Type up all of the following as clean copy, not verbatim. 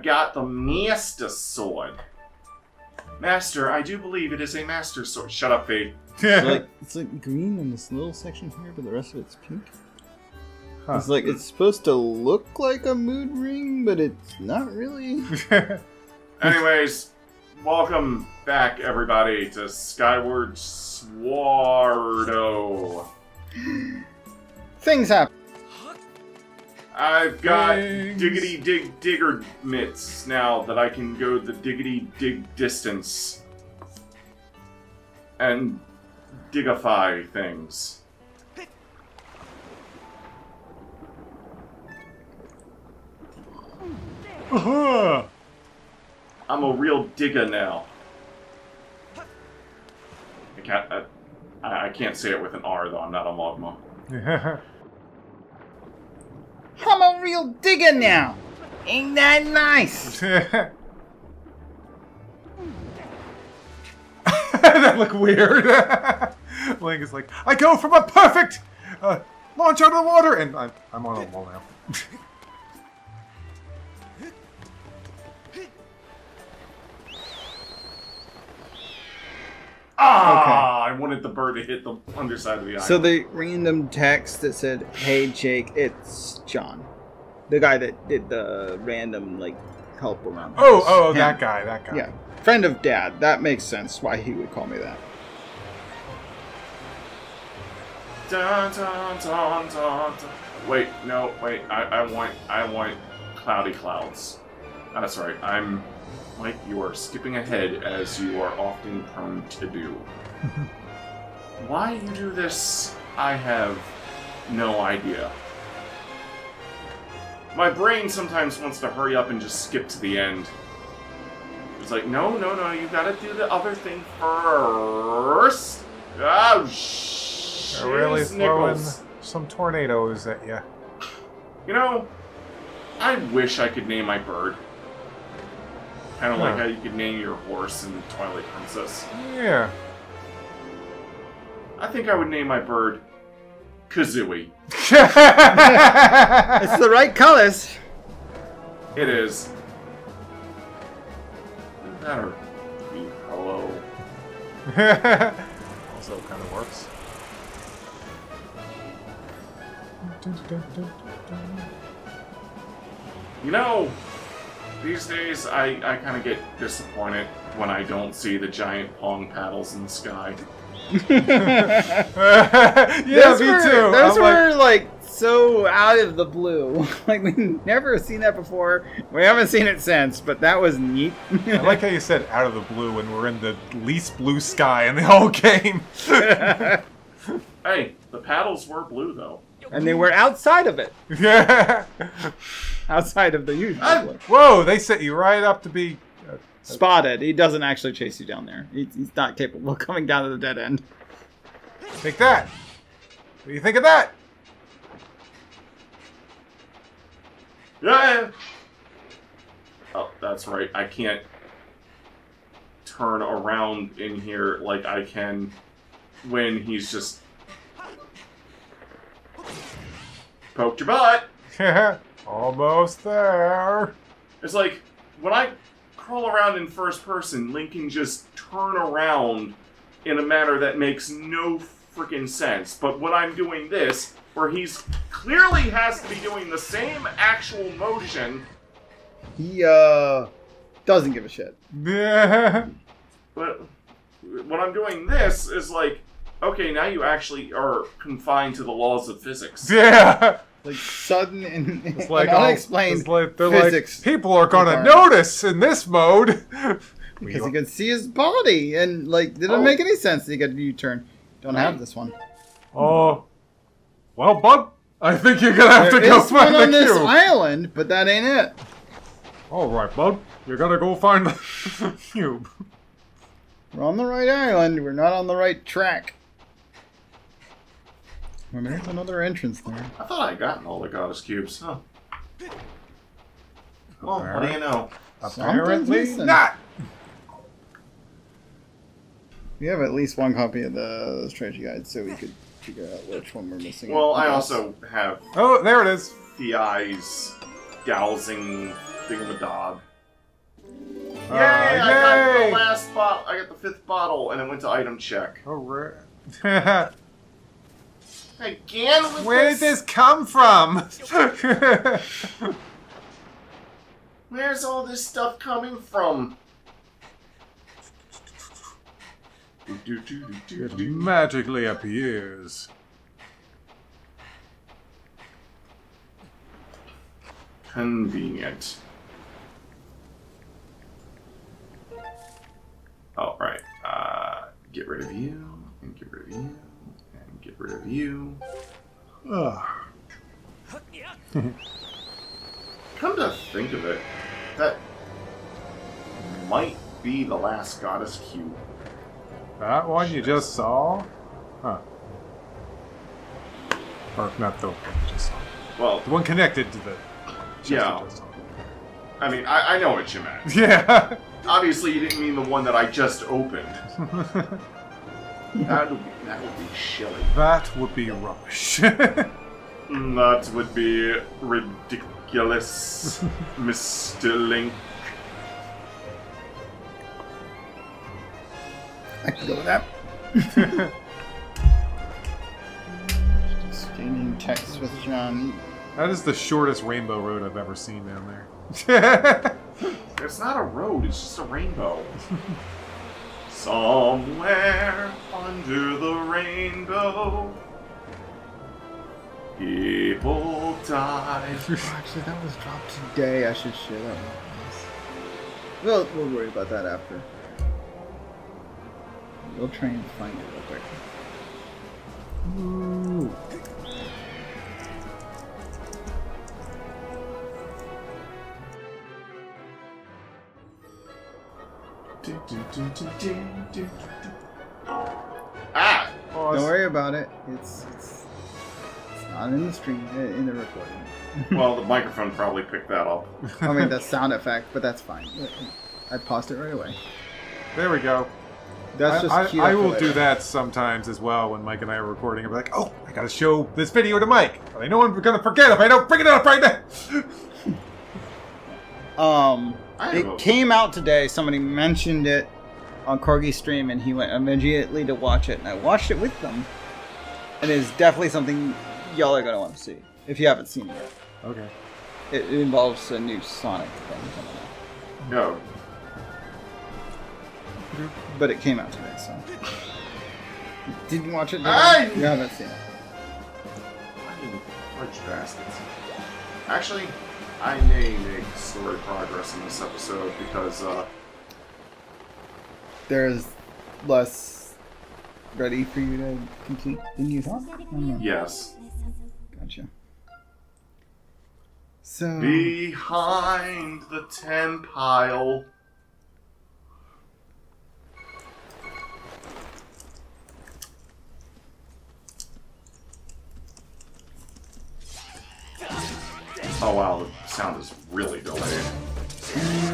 got the Master Sword. Master, I do believe it is a Master Sword. Shut up, Fade. It's like green in this little section here, but the rest of it's pink. Huh. It's like it's supposed to look like a mood ring, but it's not really. Anyways, welcome back, everybody, to Skyward Swardo. Things happen. I've got diggity dig digger mitts now that I can go the diggity dig distance and digify things. I'm a real digger now. I can't say it with an R though. I'm not a Mogma. I'm a real digger now. Ain't that nice? That looked weird. Link is like, I go from a perfect launch out of the water, and I'm on a wall now. Ah! Okay. I wanted the bird to hit the underside of the island. So the random text that said, "Hey Jake, it's John," the guy that did the random help around. Oh, that guy. Yeah, friend of Dad. That makes sense. Why he would call me that. Dun, dun, dun, dun, dun. Wait, no, wait. I want cloudy clouds. That's right. Mike, you are skipping ahead as you are often prone to do. Why you do this, I have no idea. My brain sometimes wants to hurry up and just skip to the end. It's like, no, you gotta do the other thing first. Oh, shit. They're really throwing some tornadoes at you. You know, I wish I could name my bird. Kind of like how you could name your horse in Twilight Princess. Yeah. I think I would name my bird Kazooie. It's the right colors. It is. That or be hello. Also kind of works. You know, these days I kind of get disappointed when I don't see the giant pong paddles in the sky. Yeah, me too. Those were so out of the blue. We've never seen that before. We haven't seen it since, but that was neat. I like how you said out of the blue when we're in the least blue sky in the whole game. Hey, the paddles were blue though. And they were outside of it. Yeah. Outside of the usual. Whoa, they set you right up to be... spotted. He doesn't actually chase you down there. He's not capable of coming down to the dead end. Take that. What do you think of that? Yeah. Oh, that's right. I can't turn around in here like I can when he's just poked your butt. Almost there. It's like when I crawl around in first person, Link can just turn around in a manner that makes no freaking sense. But when I'm doing this, where he's clearly has to be doing the same actual motion, he doesn't give a shit. Yeah. But when I'm doing this, is like, okay, now you actually are confined to the laws of physics. Yeah. Sudden and it's unexplained physics. People are gonna notice in this mode. Because you can see his body, and didn't make any sense that he got a U-turn. Don't have this one. Oh. Well, bud, I think you're gonna have to go find the cube. There's one on this island, but that ain't it. Alright, bud. You're gonna go find the cube. We're on the right island. We're not on the right track. Well, there's another entrance there. I thought I'd gotten all the goddess cubes. Huh. Well, what do you know? Apparently not. We have at least one copy of the strategy guide, so we could figure out which one we're missing. Well, I also have... Oh, there it is. The eyes dowsing thingamadob. Yay! I got yay! the last bottle. I got the 5th bottle, and it went to item check. Alright. Again with Where did this come from? Where's all this stuff coming from? It magically appears. Convenient. Oh, right. Get rid of you, and get rid of you, and get rid of you. Ugh. Come to think of it, that might be the last goddess cube. That one you just saw? Huh. Or not the one you just saw. Well, The one connected to the chest you yeah. just saw. I mean, I know what you meant. Yeah. Obviously, you didn't mean the one that I just opened. That would be shilly. That would be rubbish. That would be ridiculous, Mr. Link. I can go with that. Exchanging texts with Johnny. That is the shortest rainbow road I've ever seen down there. It's not a road, it's just a rainbow. Somewhere under the rainbow, people die. Actually, that was dropped today. I should share that with us. We'll worry about that after. We'll try and find it real quick. Ooh. Ah! Don't worry about it. It's not in the stream, in the recording. Well, the microphone probably picked that up. I mean, the sound effect, but that's fine. I paused it right away. There we go. That's just cute. I will do that sometimes as well when Mike and I are recording. I'll be like, oh, I gotta show this video to Mike. I know I'm gonna forget if I don't bring it up right now. It came out today. Somebody mentioned it on Corgi's stream, and he went immediately to watch it. And I watched it with them, and it is definitely something y'all are gonna want to see if you haven't seen it yet. Okay. It involves a new Sonic thing coming out. No. But it came out today, so. You didn't watch it? Hey! You haven't seen it. Fudge baskets. Actually, I may make story progress in this episode because, There's less ready for you to complete than you thought? I don't know. yes. Gotcha. So. Behind the 10 pile. Oh wow, the sound is really delayed.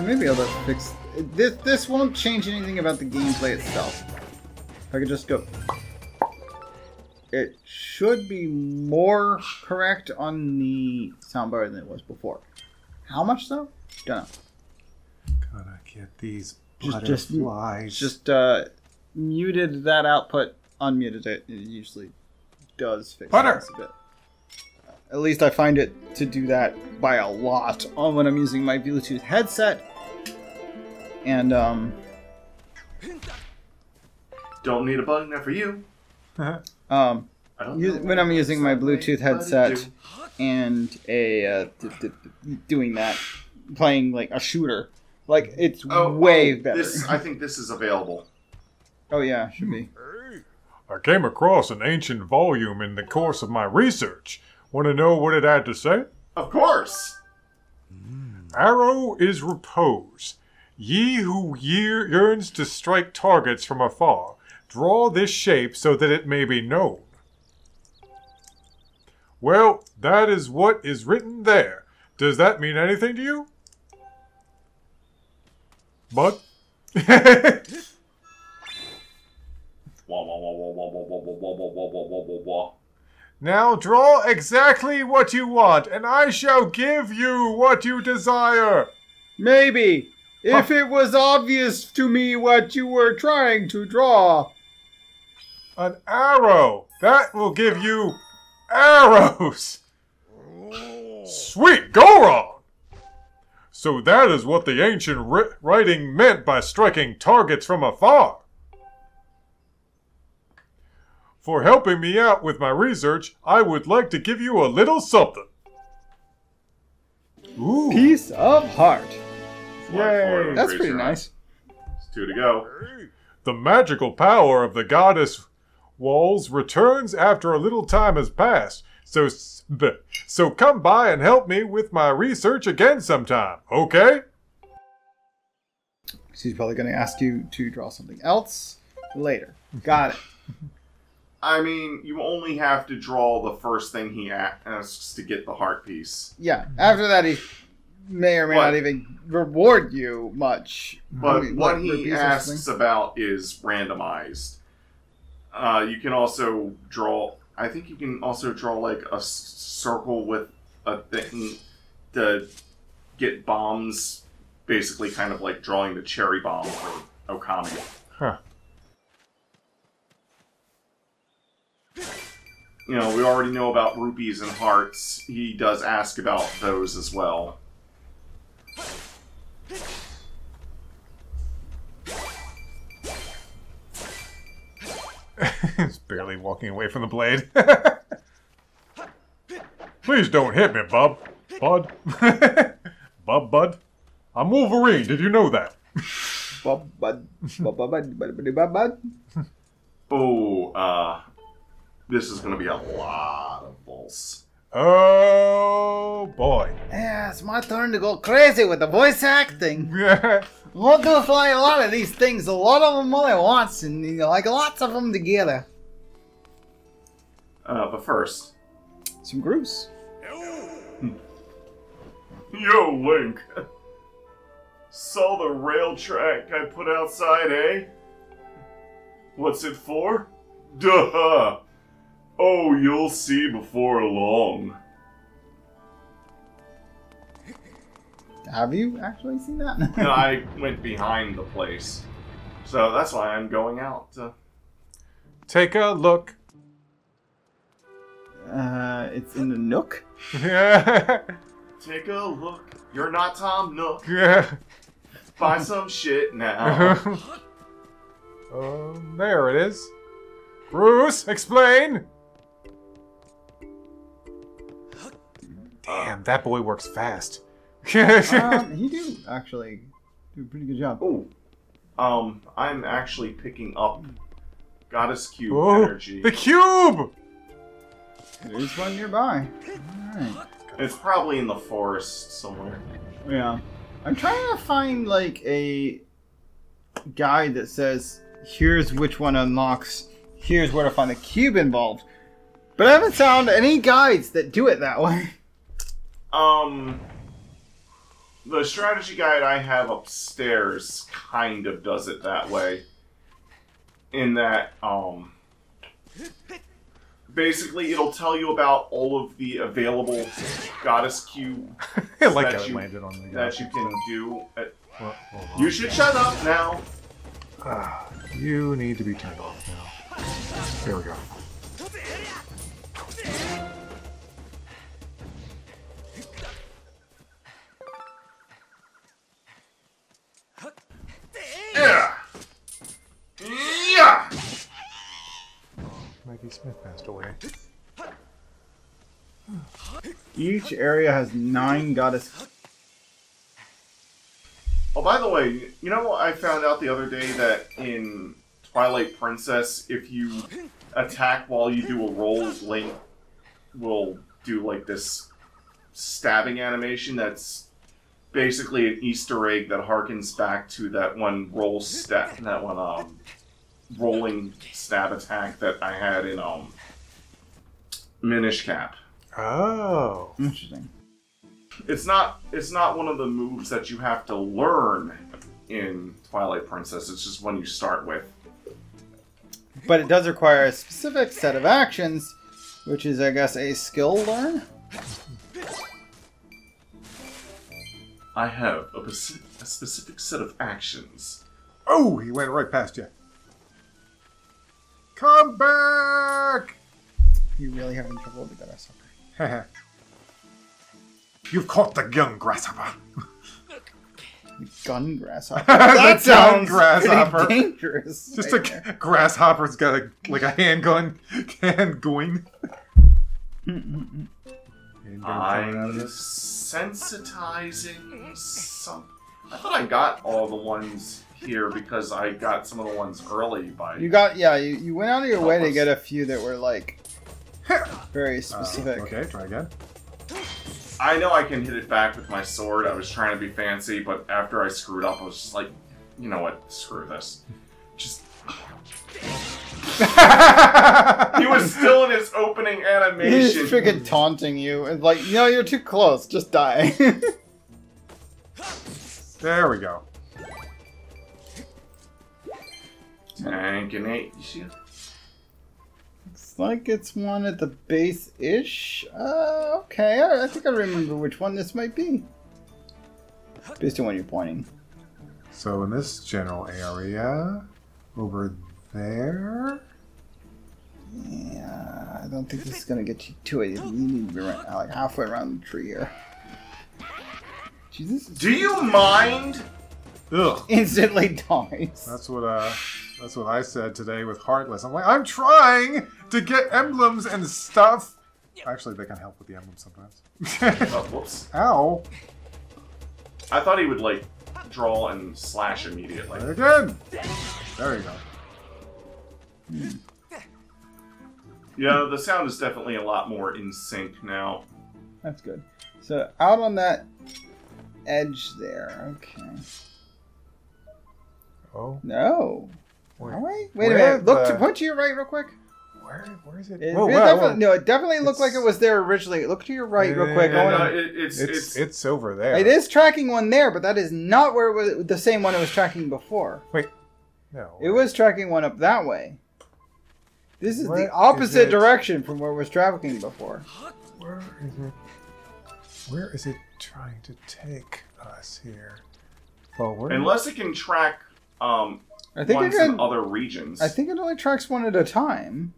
Maybe I'll just fix this. This won't change anything about the gameplay itself. If I could just go. It should be more correct on the soundbar than it was before. How much though? Don't know. Gotta get these Just butterflies. muted that output, unmuted it. It usually does fix Butter! this a bit. At least I find it to do that by a lot on when I'm using my Bluetooth headset. And Don't need a button there for you. when I'm using my Bluetooth headset and doing that, playing like a shooter, like it's way better. I think this is available. Oh yeah, should be. I came across an ancient volume in the course of my research. Want to know what it had to say? Of course. Arrow is repose. Ye who yearns to strike targets from afar, draw this shape so that it may be known. Well, that is what is written there. Does that mean anything to you? But? Wah, wah, wah, wah, wah, wah, wah, wah, wah, wah, wah, wah, wah, wah. Now draw exactly what you want, and I shall give you what you desire. Maybe. If it was obvious to me what you were trying to draw. An arrow! That will give you arrows! Sweet, go on! So that is what the ancient writing meant by striking targets from afar. For helping me out with my research, I would like to give you a little something. Ooh. Piece of heart. Yay! That's pretty nice. There's 2 to go. The magical power of the goddess walls returns after a little time has passed. So come by and help me with my research again sometime, okay? She's probably going to ask you to draw something else later. Got it. I mean, you only have to draw the first thing he asks to get the heart piece. Yeah, after that he may or may not even reward you much. But what he asks about is randomized. You can also draw... I think you can also draw like a circle with a thing to get bombs, basically kind of like drawing the cherry bomb for Okami. Huh. You know, we already know about rupees and hearts. He does ask about those as well. He's barely walking away from the blade. Please don't hit me, Bud. Bud. I'm Wolverine. Did you know that? Bud. Oh, this is going to be a lot of balls. Oh, boy. Yeah, it's my turn to go crazy with the voice acting. Yeah. We'll do fly a lot of these things, a lot of them all at once, and you know, like lots of them together. But first... Some grooves. Yo, Link. Saw the rail track I put outside, eh? What's it for? Duh! Oh, you'll see before long. Have you actually seen that? No, I went behind the place. So that's why I'm going out to... Take a look. It's in the Nook? Yeah. Take a look. You're not Tom Nook. Yeah. Buy some shit now. There it is. Bruce, explain! Damn, that boy works fast. He do actually do a pretty good job. Oh, I'm actually picking up Goddess Cube energy. The cube! There's one nearby. Alright. It's probably in the forest somewhere. Yeah. I'm trying to find like a guide that says, here's which one unlocks, here's where to find the cube involved. But I haven't found any guides that do it that way. The strategy guide I have upstairs kind of does it that way. In that, basically it'll tell you about all of the available Goddess Cube I like how it landed on the that you can do. You should shut up now. You need to be turned off now. There we go. Yeah. Yeah. Maggie Smith passed away. Each area has 9 goddess. Oh, by the way, you know what I found out the other day that in Twilight Princess, if you attack while you do a roll, Link will do like this stabbing animation that's basically an Easter egg that harkens back to that one rolling stab attack that I had in Minish Cap. Oh, Interesting. It's not one of the moves that you have to learn in Twilight Princess. It's just one you start with. But it does require a specific set of actions, which is, I guess, a skill learn? I have a specific set of actions. Oh, he went right past you. Come back! You really having trouble with the grasshopper. You've caught the young grasshopper. Gun grasshopper. The That sounds grasshopper. pretty dangerous. Just right a there. grasshopper's got a handgun. Handgun. I'm sensitizing some. I thought I got all the ones here because I got some of the ones early by. You got, yeah, you went out of your way to get a few that were like very specific. Okay, try again. I know I can hit it back with my sword. I was trying to be fancy, but after I screwed up, I was just like, you know what? Screw this. Just. He was still in his opening animation. He's freaking taunting you and like, no, you're too close. Just die. There we go. Tankinate. Looks like it's one at the base-ish. Okay, I think I remember which one this might be. Based on when you're pointing. So in this general area, over there. Yeah, I don't think this is gonna get you to it. You need to be like halfway around the tree here. Jesus. Do you mind? Ugh. Instantly dies. That's what I said today with Heartless. I'm like, I'm trying to get emblems and stuff. Actually, they can help with the emblems sometimes. Oh, whoops. Ow. I thought he would, like, draw and slash immediately. Again. There you go. Yeah, the sound is definitely a lot more in sync now. That's good. So out on that edge there. Okay. Oh. No. Where- All right. Wait a where minute. Look the- to point to your right, real quick. Where is it? It, Whoa, it wow, definitely, whoa. no, it definitely looked like It's- it was there originally. Look to your right, real quick. I Yeah, wanna- no, It's over there. It is tracking one there, but that is not where it was the same one it was tracking before. Wait. No. It was tracking one up that way. This is What the opposite is it? direction from where it was tracking before. Where is it? Where is it trying to take us here? Forward? unless it can track I think ones it in can, other regions. I think it only tracks one at a time.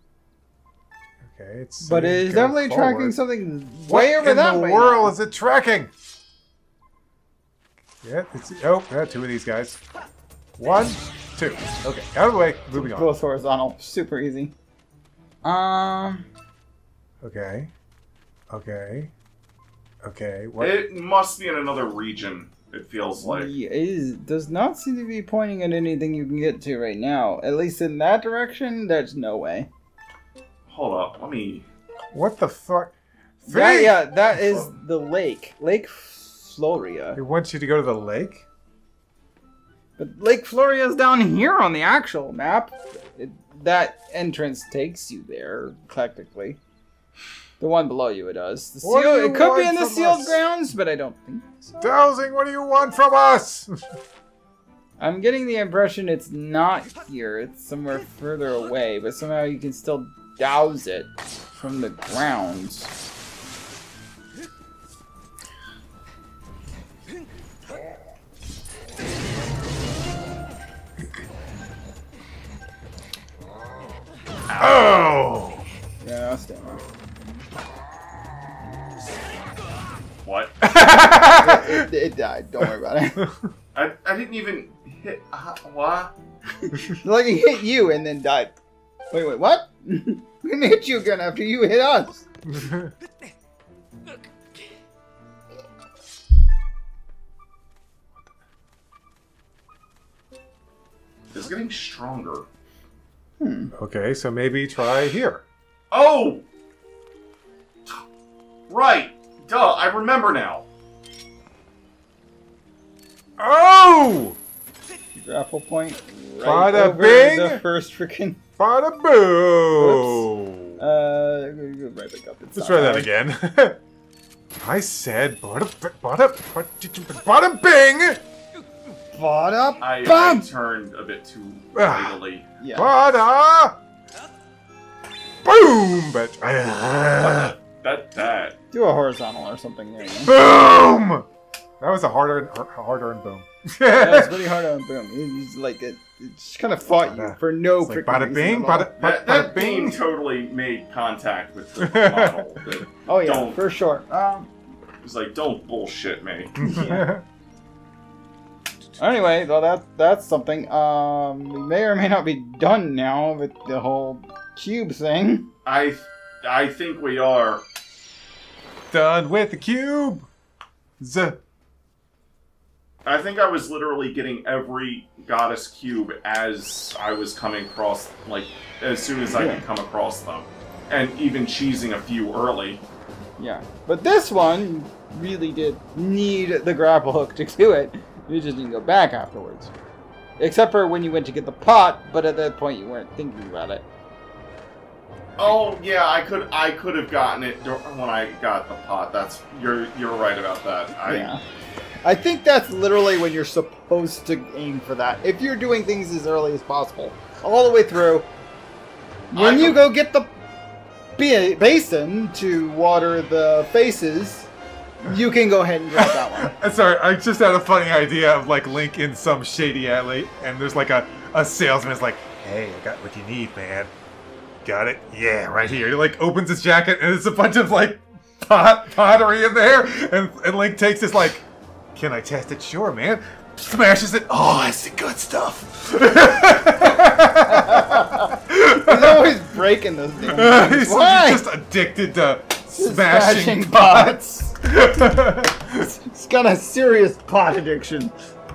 Okay, it's But it saying is go definitely forward. tracking something What way over in that the way. world now. is it tracking? Yeah, it's two of these guys. 1, 2. Okay, out of the way. Moving on. Both horizontal. Super easy. Okay. What? It must be in another region, it feels like. Yeah, it does not seem to be pointing at anything you can get to right now. At least in that direction, there's no way. Hold up, let me... What the fuck? Yeah, that is the lake. Lake Floria. It wants you to go to the lake? But Lake Floria is down here on the actual map. That entrance takes you there, technically. The one below you it does. The What do you it could be want in the from sealed us? grounds, but I don't think so. Dowsing, what do you want from us? I'm getting the impression it's not here. It's somewhere further away, but somehow you can still douse it from the grounds. Oh! Yeah, I'll stay on. What? It died. Don't worry about it. I didn't even hit... what? Like it hit you and then died. Wait, what? We didn't hit you again after you hit us. It's getting stronger. Okay, so maybe try here. Oh! Right! Duh, I remember now. Oh! Grapple point right Bada over bing! the first freaking. Bada boo! Go right back up. It's Let's not try that bad. again. I said bada bing! Bada I bum! turned a bit too Ah. idly. Yeah. Bada boom! But That. Do a horizontal or something there. boom! That was a hard-earned boom. That was pretty hard on Boom. He's like it just kind of fought you for no It's like freaking bada bing, reason at all. That beam totally made contact with the model. Oh yeah, Don't- for sure. It was like, don't bullshit me. Anyway, though that's something. We may or may not be done now with the whole cube thing. I think we are. Done with the cube. I think I was literally getting every goddess cube as I was coming across, like, as soon as I could come across them. And even cheesing a few early. Yeah, but this one really did need the grapple hook to do it. You just didn't go back afterwards. Except for when you went to get the pot, but at that point you weren't thinking about it. Oh yeah, I could have gotten it when I got the pot. You're right about that. Yeah. I think that's literally when you're supposed to aim for that. If you're doing things as early as possible, all the way through. When you go get the basin to water the faces, you can go ahead and grab that one. Sorry, I just had a funny idea of like Link in some shady alley, and there's like a salesman's like, "Hey, I got what you need, man. Got it? Yeah, right here." He like opens his jacket, and there's a bunch of like pottery in there, and Link takes this like, "Can I test it? Sure, man." Smashes it. Oh, it's the good stuff. He's always breaking those damn things. He's Why? just addicted to smashing pots. He's got a serious pot addiction.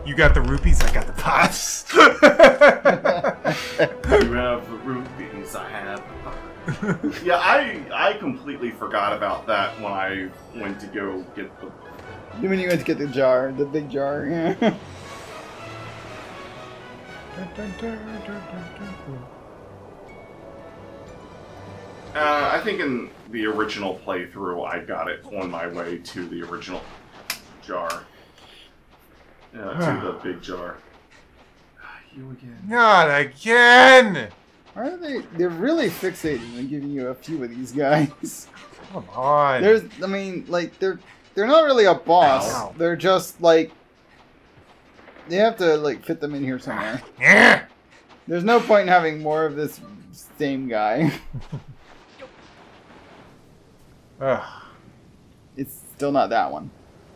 You got the rupees, I got the pots. You have the rupees, I have the pot. Yeah, I completely forgot about that when I went to go get the... When you went to get the jar, the big jar. Yeah. I think in the original playthrough, I got it on my way to the original jar. To the big jar. You again. Not again! Why are they? They're really fixating on giving you a few of these guys. Come on. They're not really a boss. Ow. They're just like you have to like fit them in here somewhere. Yeah. There's no point in having more of this same guy. It's still not that one.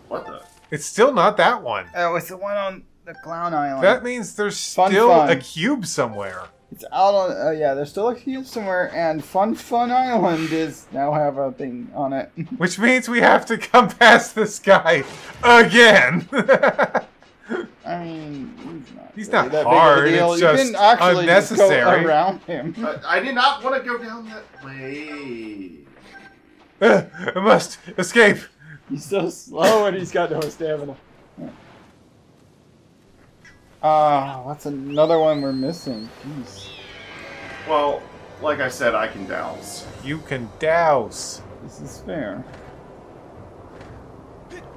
What the? It's still not that one. Oh, it's the one on the Clown Island. That means there's Fun. a cube somewhere. It's out on. Yeah, there's still a cube somewhere, and Fun Island is now have a thing on it. Which means we have to come past this guy again. I mean, He's really not that hard, big of a deal. it's You just can actually just unnecessary. go around him. I did not want to go down that way. I must escape. He's so slow, and he's got no stamina. That's another one we're missing. Jeez. Well, like I said, I can douse. You can douse. This is fair.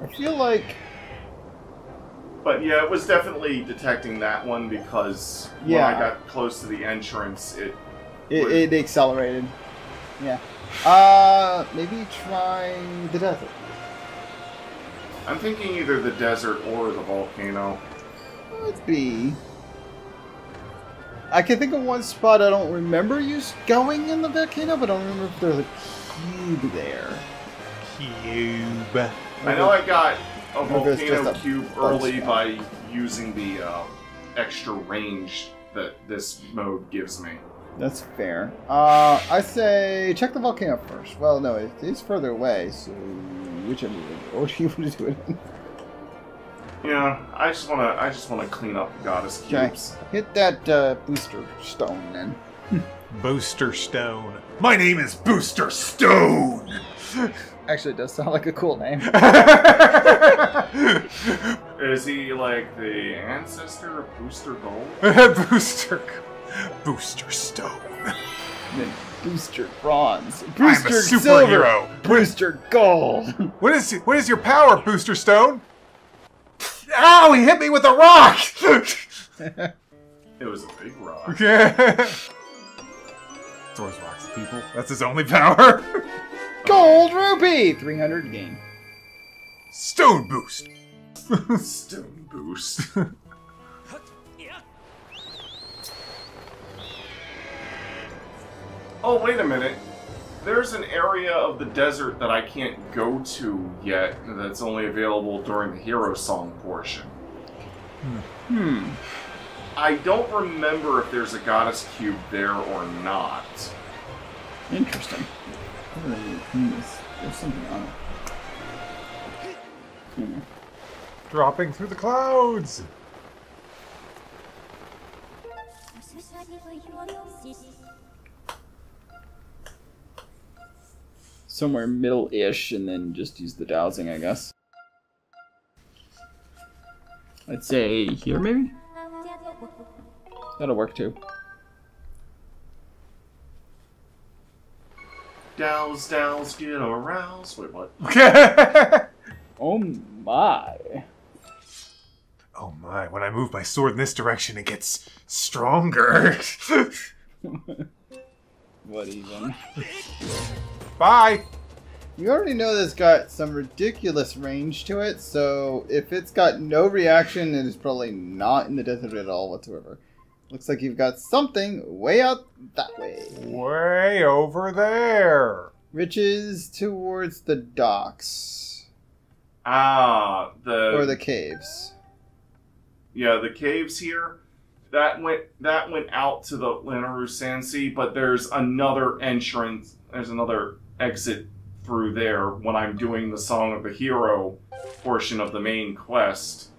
I feel like... But yeah, it was definitely detecting that one because when I got close to the entrance, It accelerated. Yeah. Maybe try the desert. I'm thinking either the desert or the volcano. Let's be. I can think of one spot I don't remember you going in the volcano, but I don't remember if there's a cube there. Cube. I know I got a Maybe it's just volcano a cube bug early spot. by using the extra range that this mode gives me. That's fair. I say check the volcano first. Well, no, it's further away, so whichever order you want to do it in. Yeah, I just wanna clean up the goddess Okay. cubes. Hit that booster stone then. Booster Stone. My name is Booster Stone. Actually, it does sound like a cool name. Is he like the ancestor of Booster Gold? Booster Stone. Then Booster Bronze. I'm a Booster Silver. superhero. Booster Gold. What is your power, Booster Stone? Ow! He hit me with a rock. It was a big rock. Throws rocks at people. That's his only power. Gold Rupee. 300 gain. Stone Boost. boost. Stone boost. Oh, wait a minute. There's an area of the desert that I can't go to yet that's only available during the hero song portion. I don't remember if there's a goddess cube there or not. Interesting. There's something on it. Dropping through the clouds. Somewhere middle-ish, and then just use the dowsing, I guess. I'd say here, maybe? That'll work, too. Douse, douse, get aroused. Wait, what? Oh my. Oh my, when I move my sword in this direction, it gets stronger. What even? Bye! We already know this got some ridiculous range to it, so if it's got no reaction, it is probably not in the desert at all whatsoever. Looks like you've got something way out that way. Way over there. Riches towards the docks. Ah, Or the caves. Yeah, the caves here. That went out to the Linaru Sansi, but there's another entrance. There's another exit through there when I'm doing the Song of the Hero portion of the main quest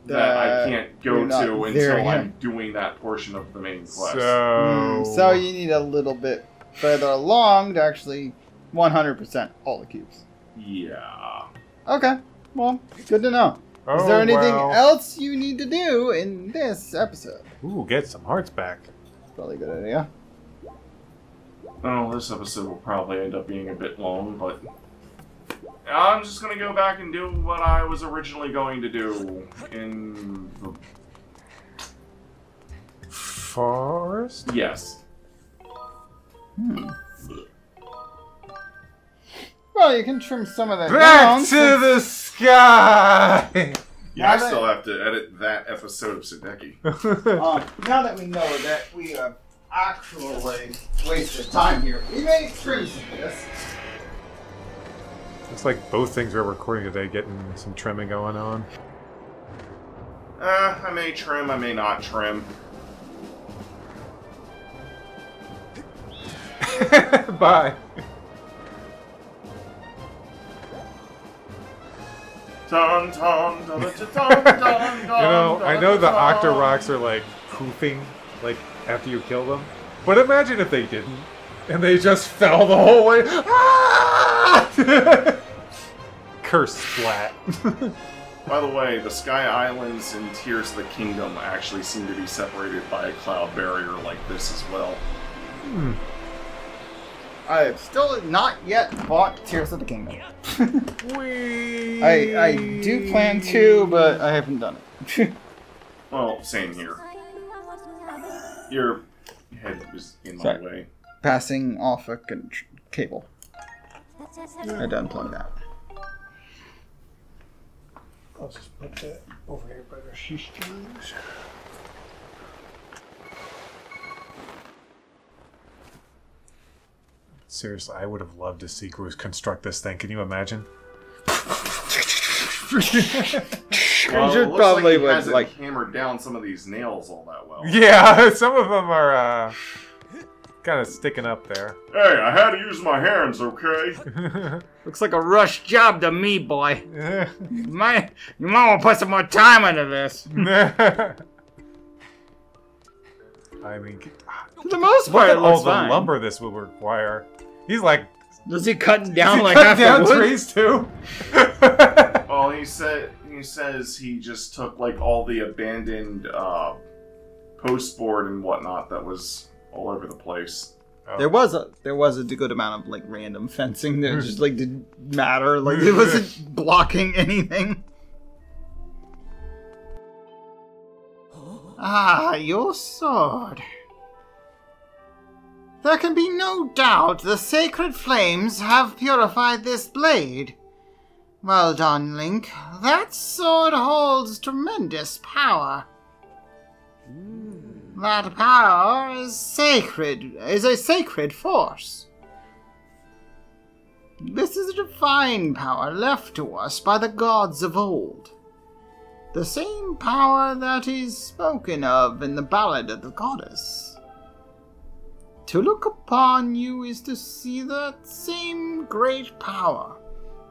that I can't go to until I'm doing that portion of the main quest. So you need a little bit further along to actually 100% all the cubes. Yeah. Okay, well, good to know. Is there anything else you need to do in this episode? Ooh, get some hearts back. Probably a good idea. Oh, this episode will probably end up being a bit long, but I'm just going to go back and do what I was originally going to do in the forest? Yes. Well, you can trim some of that Back down. to the sky! Yeah, I still have to edit that episode of Sadeki. Now that we know that we have actually wasted time here, we may trim some of this. Looks like both things we're recording today getting some trimming going on. I may trim, I may not trim. Bye. Dun, dun, dun, dun, dun, dun, You know, I know the Octoroks are like poofing, like after you kill them, but imagine if they didn't, and they just fell the whole way. Ah! Curse splat. By the way, the Sky Islands and Tears of the Kingdom actually seem to be separated by a cloud barrier like this as well. I have still not yet bought Tears of the Kingdom. Whee! I do plan to, but I haven't done it. Well, same here. Your head was in my way. Passing off a cable. I done plug that. I'll just put that over here by the shoestrings. Seriously, I would have loved to see Groose construct this thing. Can you imagine? Well, should it looks probably like he hasn't like hammered down some of these nails all that well. Yeah, some of them are kind of sticking up there. Hey, I had to use my hands, okay? looks like a rush job to me, boy. You might want to put some more time into this. I mean, For the most look part, at it all looks the fine. lumber this will require. He's like, Is he cutting down like cut half down the wood? trees too. Well, he says he just took like all the abandoned post board and whatnot that was all over the place. Oh. There was a good amount of like random fencing that just like didn't matter. Like it wasn't blocking anything. Ah, your sword. There can be no doubt the sacred flames have purified this blade. Well done, Link. That sword holds tremendous power. That power is a sacred force. This is a divine power left to us by the gods of old. The same power that is spoken of in the Ballad of the Goddess. To look upon you is to see that same great power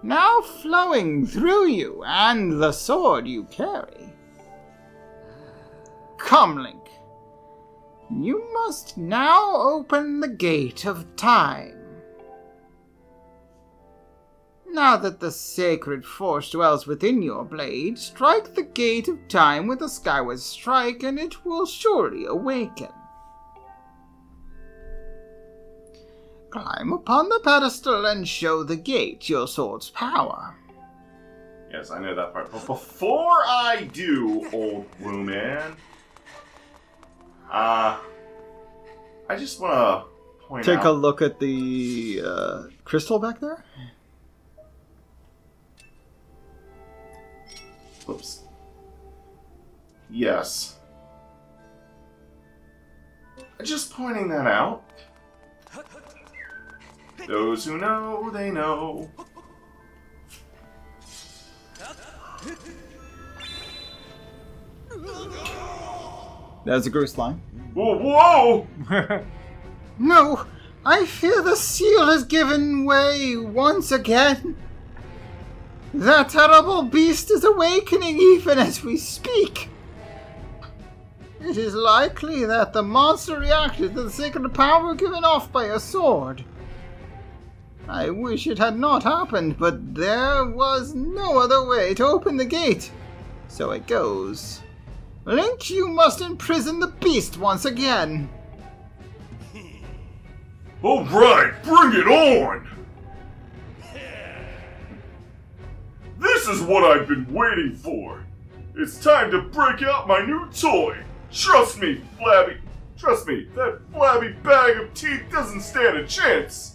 now flowing through you and the sword you carry. Come, Link. You must now open the gate of time. Now that the sacred force dwells within your blade, strike the gate of time with a Skyward strike, and it will surely awaken. Climb upon the pedestal and show the gate your sword's power. Yes, I know that part. But before I do, old Blue Man, I just want to point out... Take a look at the crystal back there. Oops. Yes. Just pointing that out. Those who know, they know. There's a Groose line. Whoa! Whoa! No, I fear the seal has given way once again. That terrible beast is awakening even as we speak. It is likely that the monster reacted to the sacred power given off by a sword. I wish it had not happened, but there was no other way to open the gate. So it goes. Link, you must imprison the beast once again. Alright, bring it on! This is what I've been waiting for. It's time to break out my new toy. Trust me, Flabby. Trust me, that flabby bag of teeth doesn't stand a chance.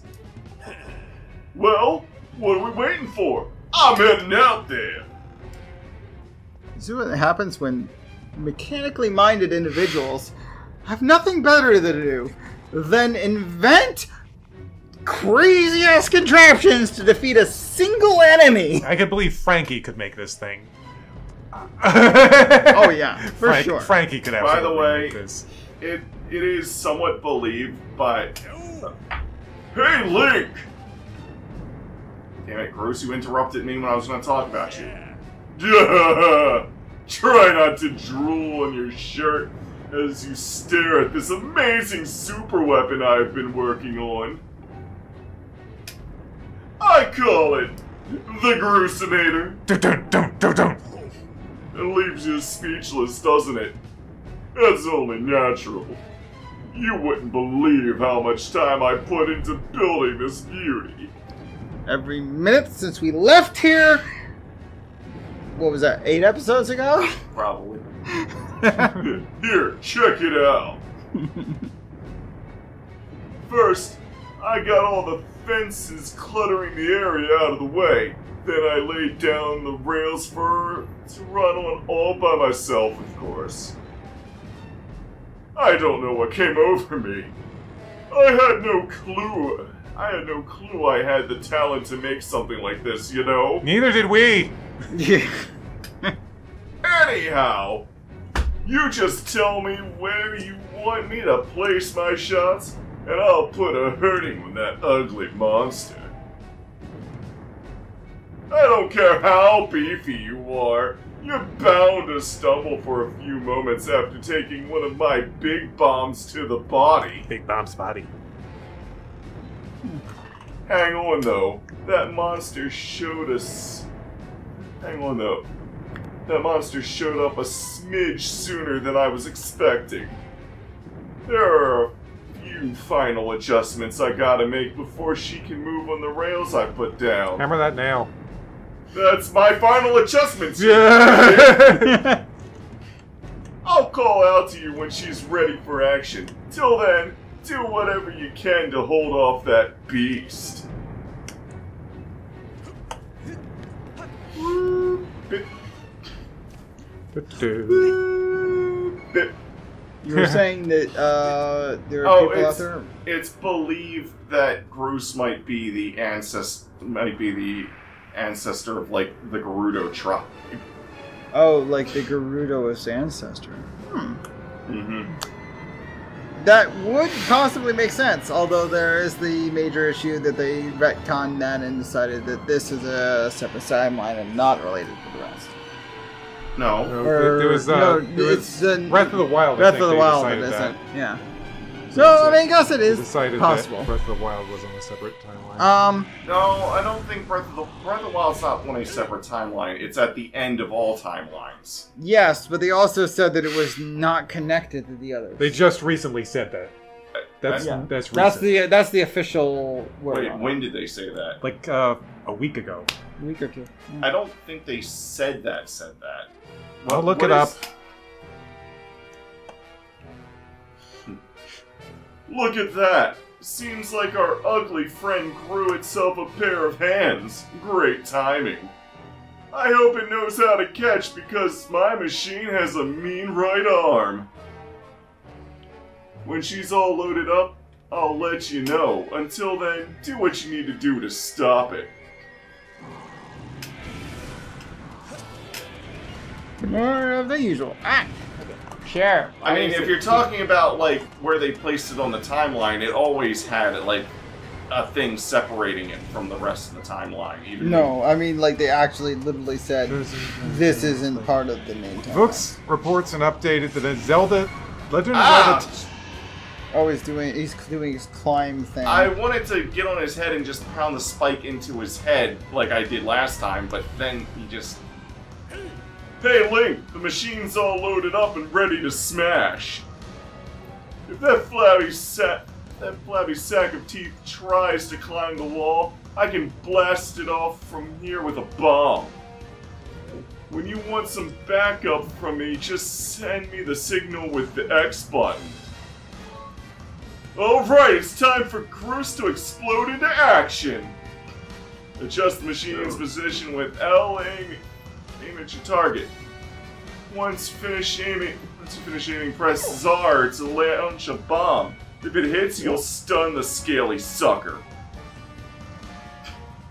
Well, what are we waiting for? I'm heading out there. See what happens when mechanically minded individuals have nothing better to do than invent crazy-ass contraptions to defeat a single enemy. I could believe Frankie could make this thing. Oh yeah, for sure. Frankie could By the absolutely way, make this. it is somewhat believed by... Hey, Link! Damn it, Groose, you interrupted me when I was going to talk about you. Try not to drool on your shirt as you stare at this amazing super weapon I've been working on. I call it the Groosenator. It leaves you speechless, doesn't it? That's only natural. You wouldn't believe how much time I put into building this beauty. Every minute since we left here, what was that, 8 episodes ago? Probably. Here, check it out. First, I got all the fences cluttering the area out of the way. Then I laid down the rails to run on all by myself, of course. I don't know what came over me. I had no clue I had the talent to make something like this, you know? Neither did we. Yeah. Anyhow, you just tell me where you want me to place my shots, and I'll put a hurting on that ugly monster. I don't care how beefy you are, you're bound to stumble for a few moments after taking one of my big bombs to the body. Big Bomb's body. Hang on though, that monster showed us... Hang on though. That monster showed up a smidge sooner than I was expecting. There are a few final adjustments I gotta make before she can move on the rails I put down. Hammer that nail. That's my final adjustments! Yeah. I'll call out to you when she's ready for action. Till then, do whatever you can to hold off that beast. Bip, Du-du. bip. You were saying that there are Oh, people out there. it's believed that Groose might be the ancestor of like the Gerudo tribe. Oh, like the Gerudo's ancestor. Mm-hmm. That would possibly make sense, although there is the major issue that they retconned that and decided that this is a separate timeline and not related to the rest. No. No, it was Breath of the Wild. Breath I think of the they Wild, decided it that. isn't. Yeah. So, I mean, I guess it They is decided possible. that Breath of the Wild was on a separate timeline. No, I don't think Breath of the Wild's not on a separate timeline. It's at the end of all timelines. Yes, but they also said that it was not connected to the others. They just recently said that. That's Yeah. that's recent. That's the official word. Wait, on it. when did they say that? Like a week ago. A week or two. I don't think they said that. I'll look What it up. Look at that! Seems like our ugly friend grew itself a pair of hands. Great timing. I hope it knows how to catch because my machine has a mean right arm. When she's all loaded up, I'll let you know. Until then, do what you need to do to stop it. More of the usual. Ah! Sure. I mean, if you're talking about, like, where they placed it on the timeline, it always had, like, a thing separating it from the rest of the timeline. Even No, I mean, like, they actually literally said, this isn't part of the main timeline. Books reports and updated that in Zelda, Legend of Ah! Zelda. Oh, he's doing his climb thing. I wanted to get on his head and just pound the spike into his head like I did last time, but then he just... Hey Link, the machine's all loaded up and ready to smash. If that flabby sack of teeth tries to climb the wall, I can blast it off from here with a bomb. When you want some backup from me, just send me the signal with the X button. Alright, it's time for Groose to explode into action! Adjust the machine's position with L, aim at your target. Once you finish aiming, press R to launch a bomb. If it hits, you'll stun the scaly sucker.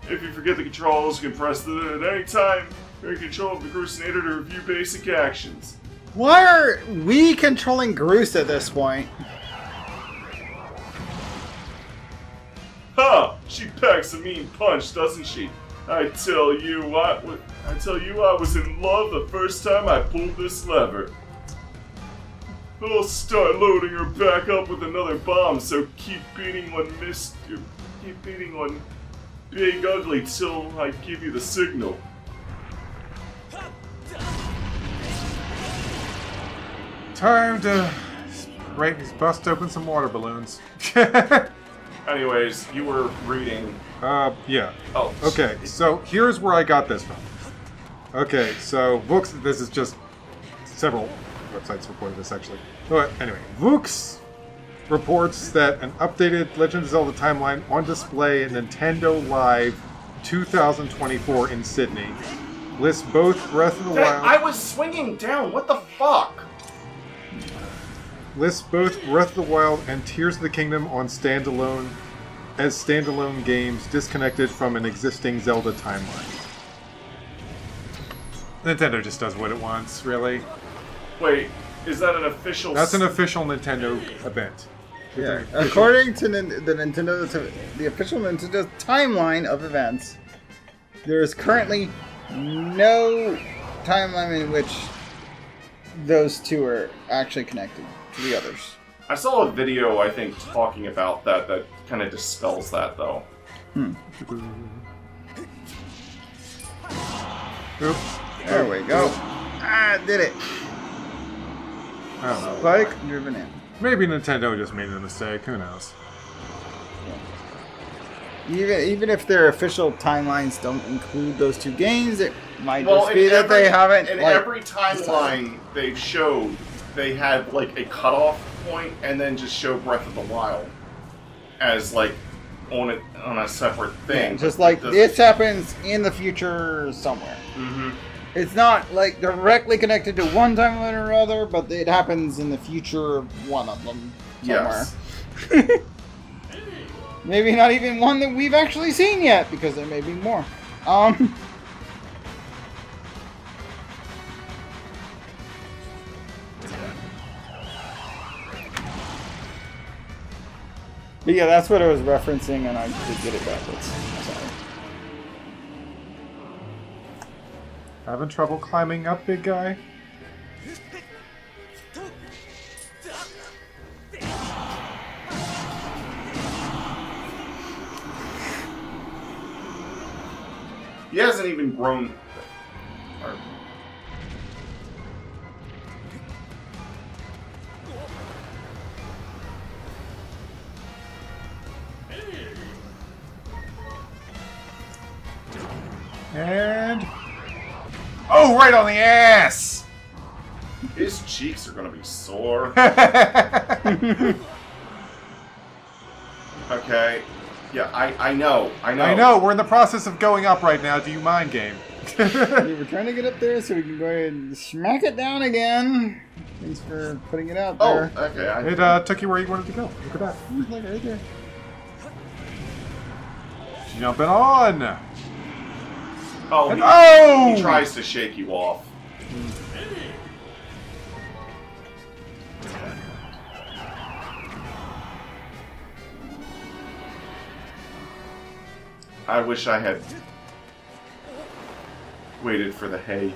If you forget the controls, you can press it at any time. You're in control of the Groosenator to review basic actions. Why are we controlling Groose at this point? Ha! She packs a mean punch, doesn't she? I tell you, I was in love the first time I pulled this lever. I'll start loading her back up with another bomb, so keep beating on Big Ugly till I give you the signal. Time to bust open some water balloons. Anyways, you were reading. Yeah. Oh. Okay, so here's where I got this from. Okay, so books. This is just several websites reported this actually. But anyway, Vooks reports that an updated Legend of Zelda timeline on display at Nintendo Live 2024 in Sydney lists both Breath of the Wild. I was swinging down. What the fuck? Lists both Breath of the Wild and Tears of the Kingdom on standalone games disconnected from an existing Zelda timeline. Nintendo just does what it wants, really. Wait, is that an official? That's an official Nintendo event. Yeah, according to the official Nintendo timeline of events, there is currently no timeline in which those two are actually connected to the others. I saw a video, I think, talking about that kind of dispels that, though. Oops. There we go. Ah, did it. I don't know. Spike driven in. Maybe Nintendo just made a mistake. Who knows? Even if their official timelines don't include those two games, it might just be that they haven't. In like, every timeline they've showed, they had like a cutoff point, and then just show Breath of the Wild as like on a separate thing. just like this happens in the future somewhere. Mm-hmm. It's not like directly connected to one timeline or other, but it happens in the future of one of them somewhere. Yes. Maybe not even one that we've actually seen yet, because there may be more. But yeah, that's what I was referencing, and I did get it backwards. Sorry. Having trouble climbing up, big guy? He hasn't even grown. Or- And... Oh, right on the ass! His cheeks are gonna be sore. Okay. Yeah, I know. I know, we're in the process of going up right now. Do you mind, game? We were trying to get up there so we can go ahead and smack it down again. Thanks for putting it out Oh, there. okay. It took you where you wanted to go. Look at that. It's like right there. Jumping on! Oh, And- he, oh! he tries to shake you off. I wish I had waited for the hay.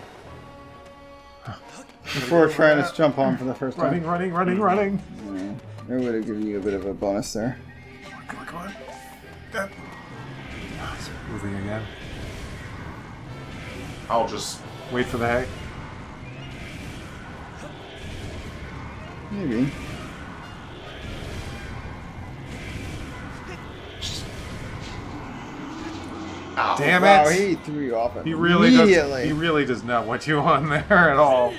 Before trying to jump on for the first time. Running. Yeah, it would have given you a bit of a bonus there. Come on. Moving again. I'll just... Wait for the hay. Maybe. Ow. Damn Wow, it! he threw you off He really does. immediately. He really does not want you on there at all.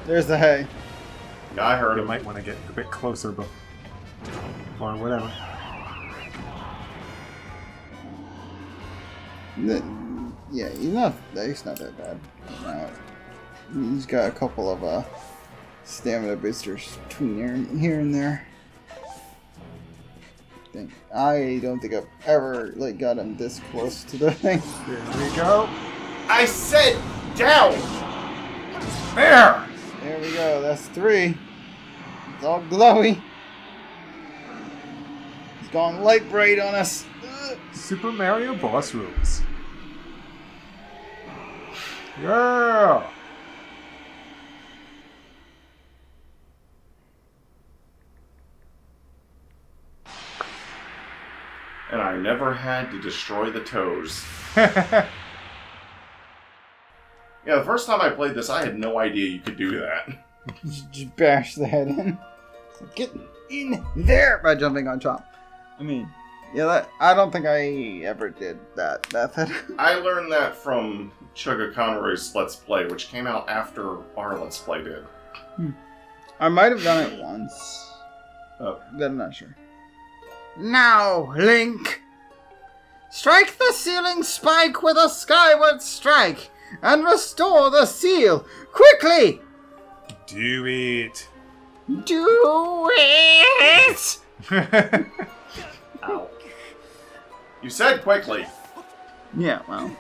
There's the hay. Yeah, I heard You him. might want to get a bit closer, but or whatever. Yeah, he's not that bad. He's got a couple of stamina boosters between here and there. I don't think I've ever got him this close to the thing. Here we go. I said down! There. There we go. That's 3. It's all glowy. He's gone light bright on us. Super Mario boss rules. Yeah. And I never had to destroy the toes. Yeah, the first time I played this, I had no idea you could do that. Just bash the head in. Get in there by jumping on top. I mean, yeah, I don't think I ever did that method. I learned that from Chugga Conroy's Let's Play, which came out after our Let's Play did. I might have done it once. Oh. But I'm not sure. Now, Link! Strike the ceiling spike with a skyward strike and restore the seal! Quickly! Do it. Do it! Ow. You said quickly. Yeah, well.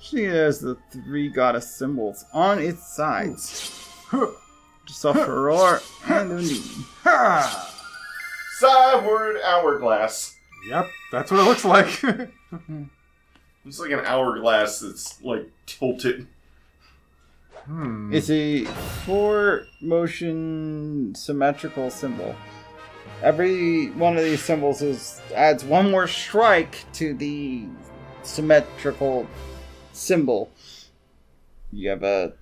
She has the 3 goddess symbols on its sides. Just a furore and a knee. Ha! Skyward hourglass. Yep, that's what it looks like. It's like an hourglass that's, tilted. It's a 4-motion symmetrical symbol. Every one of these symbols adds one more strike to the symmetrical symbol. You have a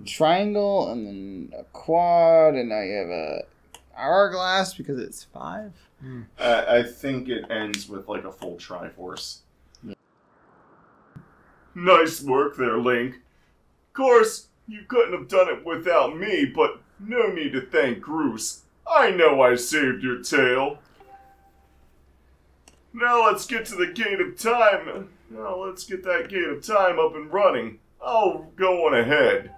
triangle, and then a quad, and now you have a hourglass because it's 5. I think it ends with, a full Triforce. Yeah. Nice work there, Link. Of course, you couldn't have done it without me, but no need to thank Groose. I know I saved your tail. Now let's get to the gate of time. Now let's get that gate of time up and running. I'll go on ahead.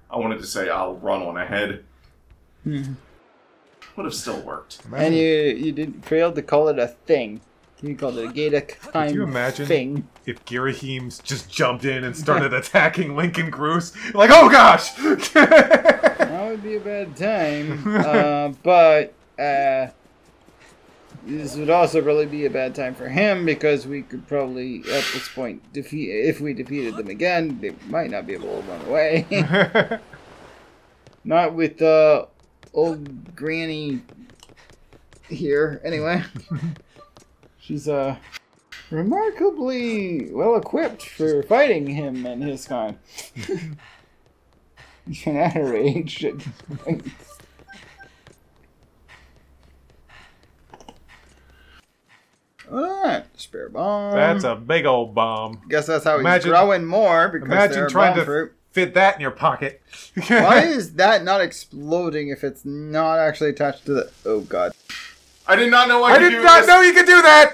I wanted to say I'll run on ahead. Would have still worked. And you didn't fail to call it a thing. You called it a gate of time. Could you imagine thing. if Giraheem just jumped in and started attacking Link and Groose? Like, oh gosh! That would be a bad time. But this would also probably be a bad time for him because we could probably, at this point, if we defeated them again, they might not be able to run away. Not with old Granny here, anyway. She's remarkably well equipped for fighting him and his kind. Even at her age. Alright, spare bomb. That's a big old bomb. Guess that's how he's growing more because Imagine they're trying bomb to fruit. fit that in your pocket. Why is that not exploding if it's not actually attached to the... Oh, God. I did not know I did not know you could do that!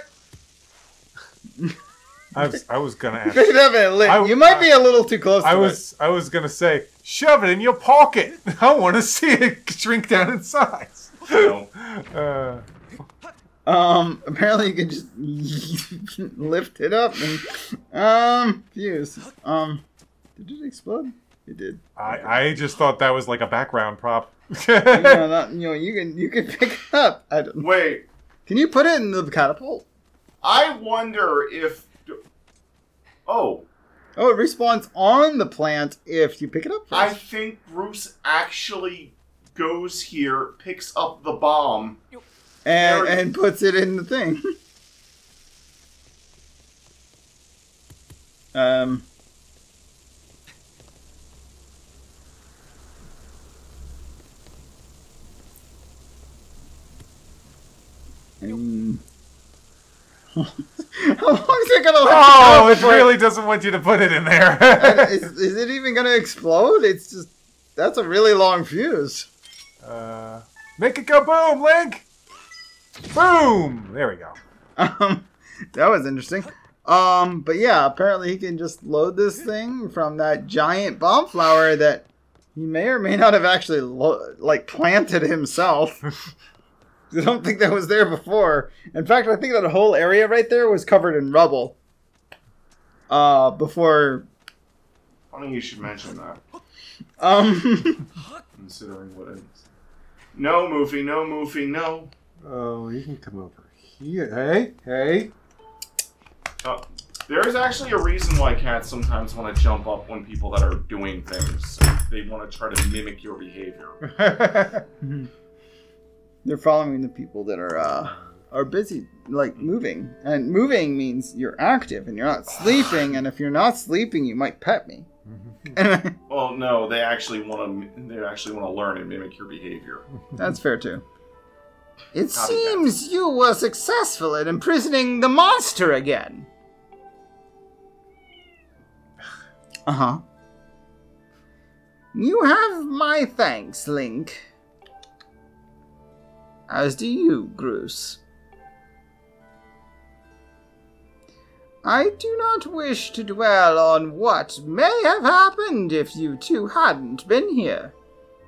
I was gonna ask. Pick it up and lit. You might be a little too close to it. I was gonna say, shove it in your pocket. I want to see it shrink down in size. No. Apparently you can just lift it up and, fuse. Did it explode? It did. I just thought that was like a background prop. You can pick it up. Wait. Can you put it in the catapult? I wonder if... Oh, it respawns on the plant if you pick it up first. I think Bruce actually goes here, picks up the bomb, and puts it in the thing. How long is it gonna let it really doesn't want you to put it in there. Is it even gonna explode? It's just... That's a really long fuse. Make it go boom, Link! Boom! There we go. That was interesting. But yeah, apparently he can just load this thing from that giant bomb flower that he may or may not have actually planted himself. I don't think that was there before. In fact, I think that whole area right there was covered in rubble. Before... Funny you should mention that. Considering what it is. No, Moofy, no. Oh, you can come over here. Hey. There's actually a reason why cats sometimes want to jump up when people that are doing things. They want to try to mimic your behavior. They're following the people that are busy, moving. And moving means you're active and you're not sleeping. And if you're not sleeping, you might pet me. Well, no, they actually want to learn and mimic your behavior. That's fair too. It seems you were successful in imprisoning the monster again. Uh-huh. You have my thanks, Link. As do you, Groose. I do not wish to dwell on what may have happened if you two hadn't been here.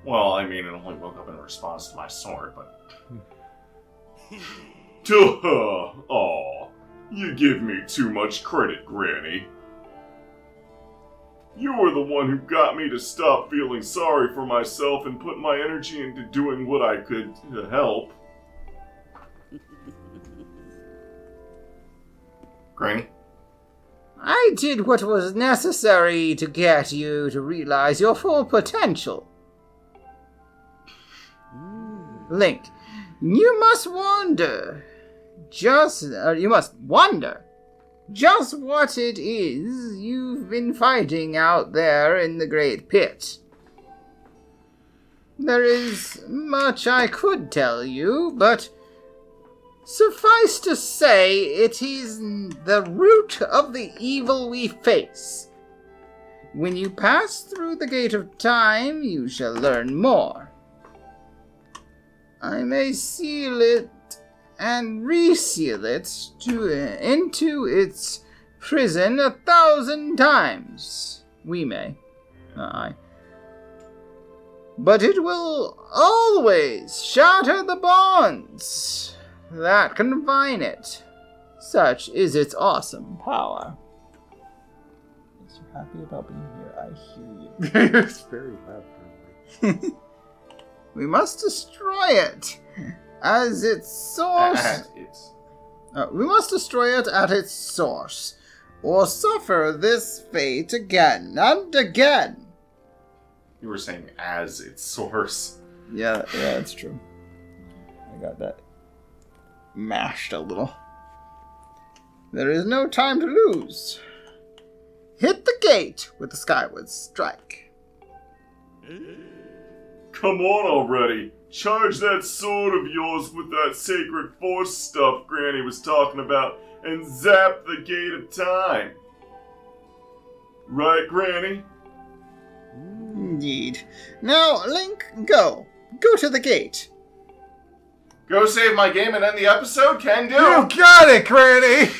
Well, I mean, it only woke up in response to my sword, but... Aw, you give me too much credit, Granny. You were the one who got me to stop feeling sorry for myself and put my energy into doing what I could to help. Granny? I did what was necessary to get you to realize your full potential. Link, you must wonder just what it is you've been fighting out there in the Great Pit. There is much I could tell you, but suffice to say it is the root of the evil we face. When you pass through the Gate of Time, you shall learn more. I may seal it and reseal it into its prison 1,000 times. We may. I. But it will always shatter the bonds that confine it. Such is its awesome power. Yes, you're happy about being here. I hear you. It's very loud for me. We must destroy it as its source. We must destroy it at its source, or suffer this fate again and again. You were saying as its source. Yeah, that's true. I got that mashed a little. There is no time to lose. Hit the gate with the Skyward strike. Come on already. Charge that sword of yours with that sacred force stuff Granny was talking about and zap the gate of time. Right, Granny? Indeed. Now, Link, go. Go to the gate. Go save my game and end the episode? Can do. You got it, Granny!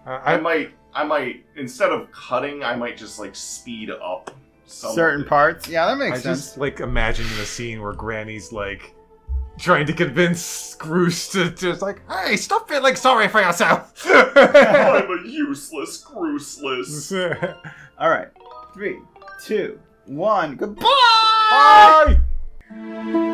I might, instead of cutting, I might just, like, speed up some Certain of it. parts. Yeah, that makes I sense. just like imagining the scene where Granny's like trying to convince Groose to just like, hey, stop feeling sorry for yourself. I'm a useless Grooseless. All right. 3, 2, 1. Goodbye! Bye!